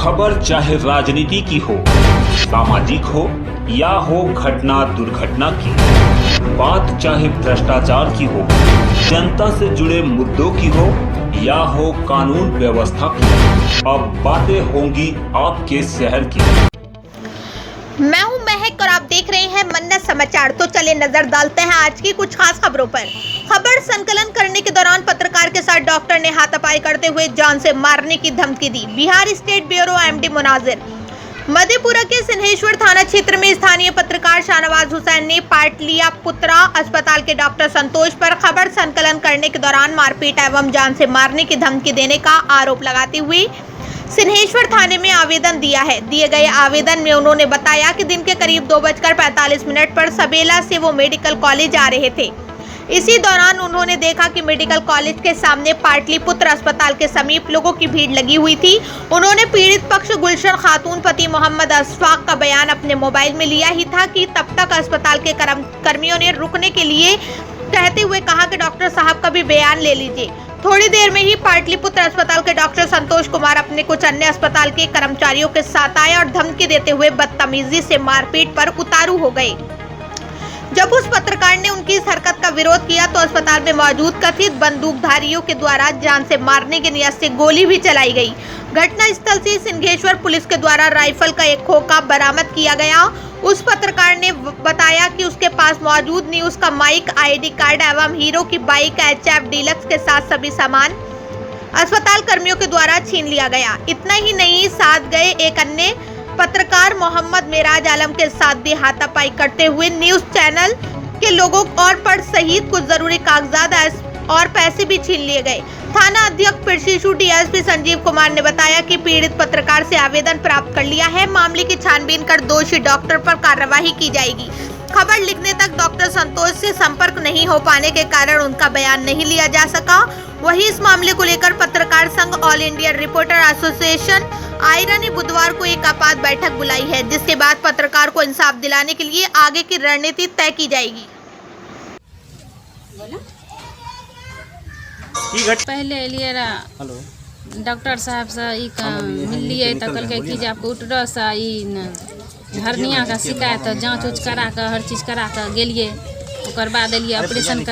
खबर चाहे राजनीति की हो, सामाजिक हो या हो घटना दुर्घटना की, बात चाहे भ्रष्टाचार की हो, जनता से जुड़े मुद्दों की हो या हो कानून व्यवस्था की, अब बातें होंगी आपके शहर की। मैं हूं महक और आप देख रहे हैं मन्नत समाचार। तो चले नजर डालते हैं आज की कुछ खास खबरों पर। खबर संकलन करने के दौरान पत्रकार के साथ डॉक्टर ने हाथापाई करते हुए जान से मारने की धमकी दी। Bihar state bureau MD मुनाजिर। Madhepura के सिंहेश्वर थाना क्षेत्र में स्थानीय पत्रकार शाहनवाज हुसैन ने पाटलिया पुत्रा अस्पताल के डॉक्टर संतोष पर खबर संकलन करने के दौरान मारपीट एवं जान से मारने की धमकी देने का आरोप लगाते हुए सिंहेश्वर थाने में आवेदन दिया है। दिए गए आवेदन में उन्होंने बताया कि दिन के करीब 2:45 पर सबेला से वो मेडिकल कॉलेज आ रहे थे। इसी दौरान उन्होंने देखा कि मेडिकल कॉलेज के सामने पाटलिपुत्र अस्पताल के समीप लोगों की भीड़ लगी हुई थी। उन्होंने पीड़ित पक्ष गुलशन खातून पति मोहम्मद अशफाक का बयान अपने मोबाइल में लिया ही था कि तब तक अस्पताल के कर्मियों ने रुकने के लिए कहते हुए कहा कि डॉक्टर साहब का भी बयान ले लीजिए। थोड़ी देर में ही पाटलिपुत्र अस्पताल के डॉक्टर संतोष कुमार अपने कुछ अन्य अस्पताल के कर्मचारियों के साथ आए और धमकी देते हुए बदतमीजी से मारपीट पर उतारू हो गए। जब उस पत्रकार ने उनकी इस हरकत का विरोध किया तो अस्पताल में मौजूद कथित बंदूकधारियों के द्वारा जान से मारने की नियत से गोली भी चलाई गई। घटना स्थल से सिंहेश्वर पुलिस के द्वारा राइफल का एक खोखा बरामद किया गया। उस पत्रकार ने बताया कि उसके पास मौजूद न्यूज का माइक, आईडी कार्ड एवं हीरो की बाइक HF डीलक्स के साथ सभी सामान अस्पताल कर्मियों के द्वारा छीन लिया गया। इतना ही नहीं, साथ गए एक अन्य पत्रकार मोहम्मद मेराज आलम के साथ भी हाथापाई करते हुए न्यूज चैनल के लोगों और पर सहित कुछ जरूरी कागजात और पैसे भी छीन लिए गए। थाना अध्यक्ष पिरशिशु DSP संजीव कुमार ने बताया कि पीड़ित पत्रकार से आवेदन प्राप्त कर लिया है। मामले की छानबीन कर दोषी डॉक्टर पर कार्रवाई की जाएगी। खबर लिखने तक डॉक्टर संतोष से संपर्क नहीं हो पाने के कारण उनका बयान नहीं लिया जा सका। वहीं इस मामले को लेकर पत्रकार संघ All India Reporter Association AIRA ने बुधवार को एक आपात बैठक बुलाई है, जिसके बाद पत्रकार को इंसाफ दिलाने के लिए आगे की रणनीति तय की जाएगी। पहले लिए डॉक्टर साहब से मिलिए तो कल कि जे आपको उटरस हरनिया का शिकायत जांच उच करा कर हर चीज करा कर गेलिए। ओकर बाद एलिए ऑपरेशन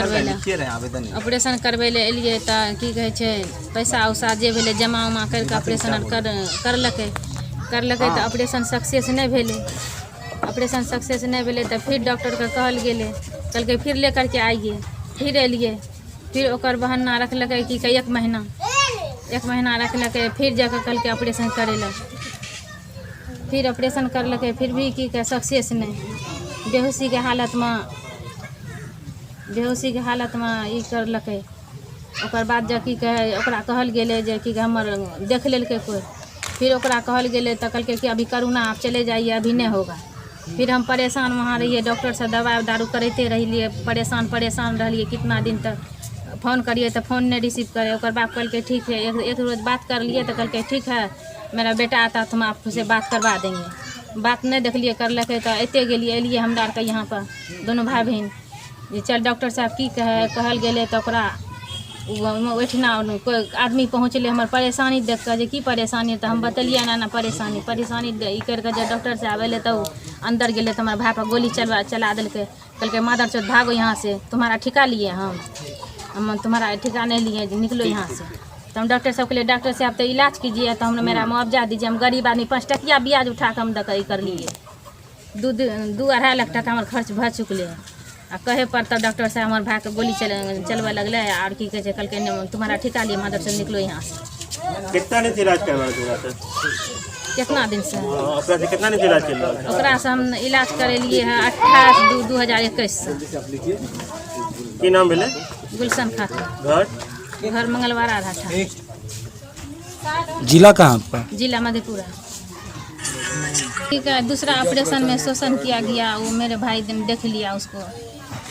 करबै ले एलिए तो की कहे छे पैसा उसा जे भेले जमा उमा करके ऑपरेशन करलकै तो ऑपरेशन सक्सेस नहीं भेले। ऑपरेशन सक्सेस नहीं भेले तो फिर डॉक्टर के कहल गेले, कहलकै फिर लेकर के आइए। फिर एलिए, फिर ओकर बहाना रखलकै कि एक महीना रखलकै। फिर जाकर कहलकै ऑपरेशन करे ला। फिर ऑपरेशन करलकै, फिर भी की कहे सक्सेस नहीं। बेहोशी के हालत में ई करलकै। ओकर बाद जा की कहे ओकरा कहल गेले जे कि हमर देख लेलकै कोई। फिर ओकरा कहल गेले तो कहलकै कि अभी करुणा आप चले जाइए, अभी नहीं होगा। फिर हम परेशान वहाँ रहिए, डॉक्टर से दवाई दारू करते रहिए, परेशान रहलिए कितना दिन तक। फ़ोन करिए तो फ़ोन नहीं रिसीव करे। और बाप कहलकै ठीक है, एक रोज़ बात कर लिए तो कहलकै ठीक है मेरा बेटा आता तो हम आपसे बात करवा देंगे। बात नहीं देखलिए करलकै तो अते गेलिए एलिए हमरा आर के यहाँ पर दोनों भाई बहन जे चल डॉक्टर साहब की कहल गेले तो ओकरा ओहिठिना कोई आदमी पहुँचले हमर परेशानी देख कर जे की परेशानी तो हम बतलिए ना परेशानी ई करके जब डॉक्टर साहब अले तो अंदर गेले तो हमारे भाई पर गोली चला दिलकै। कहलकै मादर चौथ भागो यहाँ से, तुम्हारा ठिका लिए हम तुम्हारा ठिका नहीं लिए, निकलो यहाँ से। तो हम डॉक्टर साहब के लिए डॉक्टर साहब तो इलाज कीजिए तो हमने मेरा मुआवजा दीजिए। हम गरीब आदमी 5 टकिया ब्याज उठा कर हम कर लिए। 2-2.5 लाख टका हमारे खर्च भ चुकले। आ कहे पर तब डॉक्टर साहब हमारे भाई के गोली चलवा लगले और की कहे कहलकै तुम्हारा ठिका लिए मादर से, निकलो यहाँ से। कितना दिन से इलाज करवा कितना दिन से कितना दिन से इलाज कर ओकरा से हम इलाज करेलिए है 28/2/2021 से। की नाम भेले? गुलशन खातून। घर मंगलवार था। जिला कहाँ पर? जिला मधेपुरा। ठीक है, दूसरा ऑपरेशन में शोषण किया गया, वो मेरे भाई ने देख लिया उसको।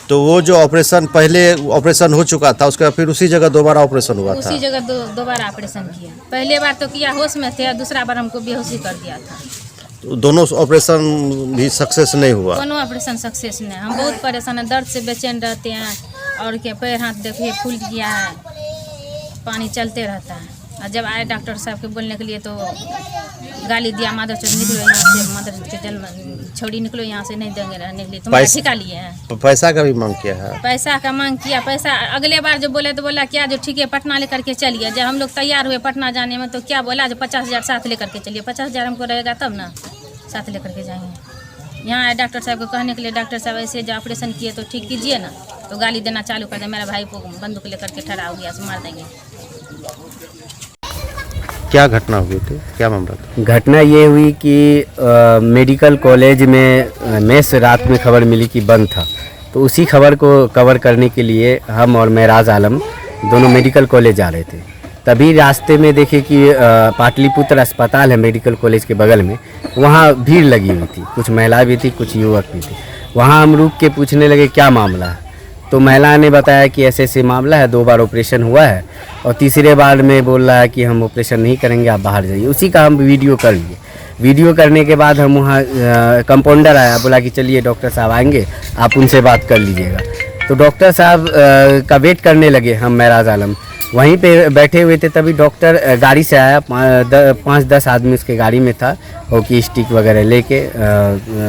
तो वो जो ऑपरेशन पहले ऑपरेशन हो चुका था उसका फिर उसी जगह दोबारा ऑपरेशन हुआ था? उसी जगह दोबारा ऑपरेशन किया। पहले बार तो किया होश में थे, दूसरा बार हमको बेहोशी कर दिया था। तो दोनों ऑपरेशन भी सक्सेस नहीं हुआ? दोनों ऑपरेशन सक्सेस नहीं। हम बहुत परेशान है, दर्द से बेचैन रहते हैं और क्या पैर हाथ देखिए फूल गया है, पानी चलते रहता है। और जब आए डॉक्टर साहब के बोलने के लिए तो गाली दिया, माधव चौक निकलो यहाँ से, माधव के जन्म छोड़ी निकलो यहाँ से, नहीं देंगे रहने के लिए, तुम्हारा ठिका लिए हैं। पैसा का भी मांग किया है? पैसा का मांग किया। पैसा अगले बार जो बोले तो बोला क्या जो ठीक है पटना लेकर के चलिए। जब हम लोग तैयार हुए पटना जाने में तो क्या बोला जो 50,000 साथ लेकर के चलिए। 50,000 हमको रहेगा तब ना साथ लेकर के जाएंगे। यहाँ आए डॉक्टर साहब को कहने के लिए, डॉक्टर साहब ऐसे जो ऑपरेशन किए तो ठीक कीजिए ना, तो गाली देना चालू कर दे। मेरा भाई को बंदूक लेकर के ठहरा हो गया, से मार देंगे। क्या घटना हुई थी, क्या मामला था? घटना ये हुई कि मेडिकल कॉलेज में मेस रात में खबर मिली कि बंद था, तो उसी खबर को कवर करने के लिए हम और महराज आलम दोनों मेडिकल कॉलेज जा रहे थे। तभी रास्ते में देखे कि पाटलिपुत्र अस्पताल है मेडिकल कॉलेज के बगल में, वहाँ भीड़ लगी हुई थी, कुछ महिला भी थी, कुछ युवक भी थे। वहाँ हम रुक के पूछने लगे क्या मामला है, तो महिला ने बताया कि ऐसे ऐसे मामला है, 2 बार ऑपरेशन हुआ है और तीसरे बार में बोल रहा है कि हम ऑपरेशन नहीं करेंगे, आप बाहर जाइए। उसी का हम वीडियो कर लिए। वीडियो करने के बाद हम वहाँ कंपाउंडर आया, बोला कि चलिए डॉक्टर साहब आएंगे, आप उनसे बात कर लीजिएगा। तो डॉक्टर साहब का वेट करने लगे हम महराज आलम, वहीं पे बैठे हुए थे। तभी डॉक्टर गाड़ी से आया, 5-10 आदमी उसके गाड़ी में था, हॉकी स्टिक वगैरह लेके,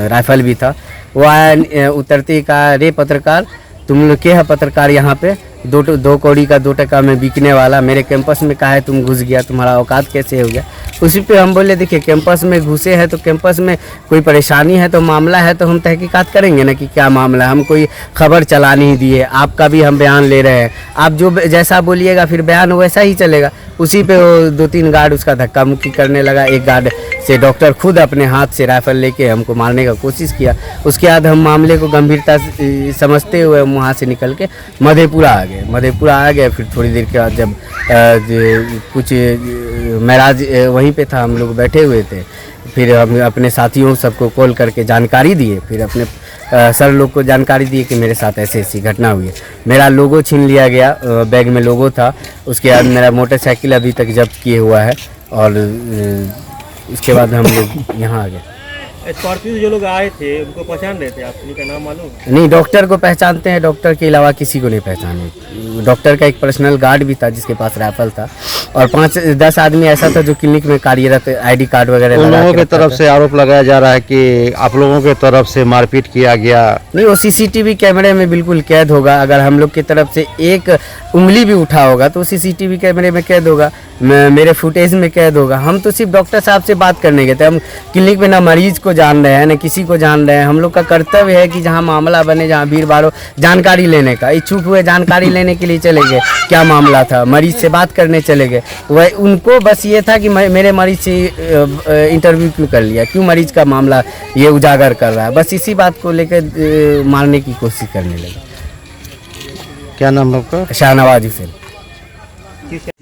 राइफल भी था। वो आया, उतरते ही कहा, रे पत्रकार, तुम लोग क्या है पत्रकार यहाँ पे, 2 कौड़ी का 2 टका में बिकने वाला, मेरे कैंपस में कहा है तुम घुस गया, तुम्हारा औकात कैसे हो गया। उसी पे हम बोले देखिए कैंपस में घुसे हैं तो कैंपस में कोई परेशानी है तो मामला है तो हम तहकीकात करेंगे ना कि क्या मामला है। हम कोई खबर चला नहीं दिए, आपका भी हम बयान ले रहे हैं, आप जो जैसा बोलिएगा फिर बयान वैसा ही चलेगा। उसी पे वो 2-3 गार्ड उसका धक्का मुक्की करने लगा। एक गार्ड से डॉक्टर खुद अपने हाथ से राइफल लेके हमको मारने का कोशिश किया। उसके बाद हम मामले को गंभीरता से समझते हुए हम वहाँ से निकल के मधेपुरा आ गए। मधेपुरा आ गए, फिर थोड़ी देर के बाद जब कुछ महराज वहीं पे था, हम लोग बैठे हुए थे, फिर हम अपने साथियों सबको कॉल करके जानकारी दिए। फिर अपने सर लोग को जानकारी दिए कि मेरे साथ ऐसी ऐसी घटना हुई है। मेरा लोगो छीन लिया गया, बैग में लोगो था। उसके बाद मेरा मोटरसाइकिल अभी तक जब्त किए हुआ है और उसके बाद हम लोग यहाँ आ गए। स्कॉर्पियो से जो लोग आए थे उनको पहचान रहे थे आप? उनका नाम मालूम? नहीं, डॉक्टर को पहचानते हैं, डॉक्टर के अलावा किसी को नहीं पहचाने। डॉक्टर का एक पर्सनल गार्ड भी था जिसके पास राइफल था, और 5-10 आदमी ऐसा था जो क्लिनिक में कार्यरत आईडी कार्ड वगैरह उन लोगों की तरफ से आरोप लगाया जा रहा है कि आप लोगों की तरफ से मारपीट किया गया। नहीं, वो सीसीटीवी कैमरे में बिल्कुल कैद होगा। अगर हम लोग की तरफ से एक उंगली भी उठा होगा तो सीसीटीवी कैमरे में कैद होगा, मेरे फुटेज में कैद होगा। हम तो सिर्फ डॉक्टर साहब से बात करने गए थे। हम क्लिनिक में ना मरीज को जान रहे हैं ना किसी को जान रहे हैं। हम लोग का कर्तव्य है कि जहाँ मामला बने, जहाँ भीड़ भाड़ हो, जानकारी लेने का। इच्छुक हुए जानकारी लेने के लिए चले गए, क्या मामला था, मरीज से बात करने चले गए। वह उनको बस ये था कि मेरे मरीज से इंटरव्यू क्यों कर लिया, क्यों मरीज का मामला ये उजागर कर रहा है, बस इसी बात को लेकर मारने की कोशिश करने लगे। क्या नाम है आपका? शाहनवाज हुसैन।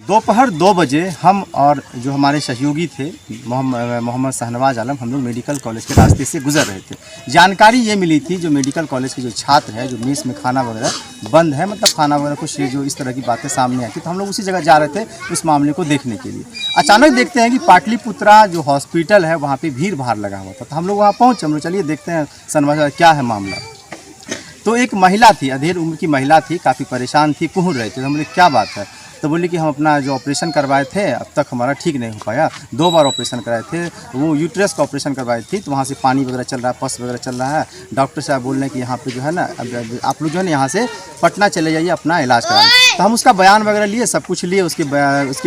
दोपहर 2 बजे हम और जो हमारे सहयोगी थे मोहम्मद शाहनवाज आलम, हम लोग मेडिकल कॉलेज के रास्ते से गुजर रहे थे। जानकारी ये मिली थी जो मेडिकल कॉलेज के जो छात्र है, जो मेस में खाना वगैरह बंद है, मतलब खाना वगैरह कुछ जो इस तरह की बातें सामने आई थी, तो हम लोग उसी जगह जा रहे थे उस मामले को देखने के लिए। अचानक देखते हैं कि पाटलिपुत्रा जो हॉस्पिटल है वहाँ पर भीड़ भाड़ लगा हुआ था। तो हम लोग वहाँ पहुँचे, हम लोग चलिए देखते हैं शाहनवाज क्या है मामला। तो एक महिला थी, अधेड़ उम्र की महिला थी, काफ़ी परेशान थी, कुहर रहे थे। हम बोले क्या बात है, तो बोले कि हम अपना जो ऑपरेशन करवाए थे अब तक हमारा ठीक नहीं हो पाया, 2 बार ऑपरेशन कराए थे, वो यूट्रस का ऑपरेशन करवाई थी, तो वहाँ से पानी वगैरह चल रहा है, पस वगैरह चल रहा है। डॉक्टर साहब बोल रहे हैं कि यहाँ पे जो है ना अब आप लोग जो है ना यहाँ से पटना चले जाइए अपना इलाज कराने। तो हम उसका बयान वगैरह लिए, सब कुछ लिए, उसके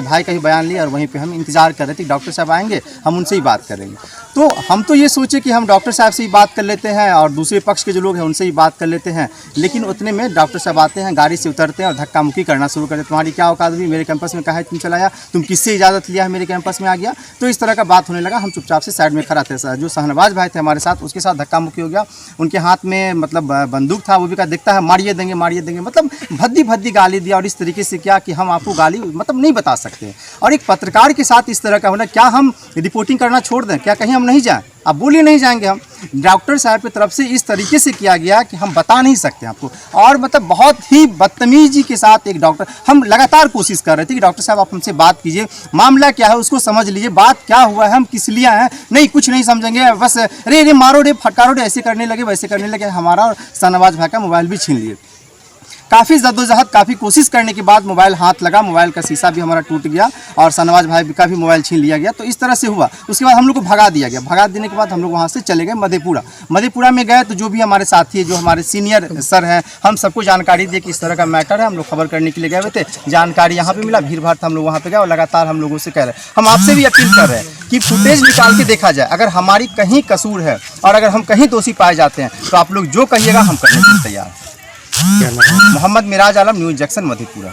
भाई का भी बयान लिया, और वहीं पर हम इंतजार कर रहे थे कि डॉक्टर साहब आएँगे, हम उनसे ही बात करेंगे। तो हम तो ये सोचे कि हम डॉक्टर साहब से ही बात कर लेते हैं और दूसरे पक्ष के जो लोग हैं उनसे ही बात कर लेते हैं, लेकिन उतने में डॉक्टर साहब आते हैं, गाड़ी से उतरते हैं और धक्का मुक्की करना शुरू करते हैं। तुम्हारी क्या औकात हुई, मेरे कैंपस में कहा है तुम चलाया, तुम किससे इजाज़त लिया है मेरे कैंपस में आ गया। तो इस तरह का बात होने लगा। हम चुपचाप से साइड में खड़ा थे। जो शाहनवाज भाई थे हमारे साथ, उसके साथ धक्का मुक्की हो गया। उनके हाथ में मतलब बंदूक था, वो भी कहा देखता है मारिए देंगे मारिए देंगे, मतलब भद्दी गाली दिया और इस तरीके से किया कि हम आपको गाली मतलब नहीं बता सकते। और एक पत्रकार के साथ इस तरह का होना, क्या हम रिपोर्टिंग करना छोड़ दें, क्या कहीं हम नहीं जाएँ? अब बोलिए नहीं जाएंगे हम। डॉक्टर साहब की तरफ से इस तरीके से किया गया कि हम बता नहीं सकते आपको, और मतलब बहुत ही बदतमीजी के साथ एक डॉक्टर, हम लगातार कोशिश कर रहे थे कि डॉक्टर साहब आप हमसे बात कीजिए, मामला क्या है उसको समझ लीजिए, बात क्या हुआ है, हम किस लिए हैं। नहीं, कुछ नहीं समझेंगे, बस रे रे मारो रे फटकारो रे, ऐसे करने लगे वैसे करने लगे। हमारा और शाहनवाज भाई का मोबाइल भी छीन लिए। काफ़ी जद्दोजहद, काफ़ी कोशिश करने के बाद मोबाइल हाथ लगा, मोबाइल का शीशा भी हमारा टूट गया और शाहनवाज भाई का भी मोबाइल छीन लिया गया। तो इस तरह से हुआ। उसके बाद हम लोग को भगा दिया गया। भगा देने के बाद हम लोग वहाँ से चले गए मधेपुरा। मधेपुरा में गए तो जो भी हमारे साथी है, जो हमारे सीनियर सर हैं, हम सबको जानकारी दिए कि इस तरह का मैटर है। हम लोग खबर करने के लिए गए हुए थे, जानकारी यहाँ पे मिला, भीड़ भाड़ था, हम लोग वहाँ पे गए और लगातार हम लोगों से कह रहे हैं, हम आपसे भी अपील कर रहे हैं कि फुटेज निकाल के देखा जाए। अगर हमारी कहीं कसूर है और अगर हम कहीं दोषी पाए जाते हैं तो आप लोग जो कहिएगा हम करने के लिए तैयार हैं। मोहम्मद मिराज आलम, न्यूज़ जंक्शन, मधेपुरा।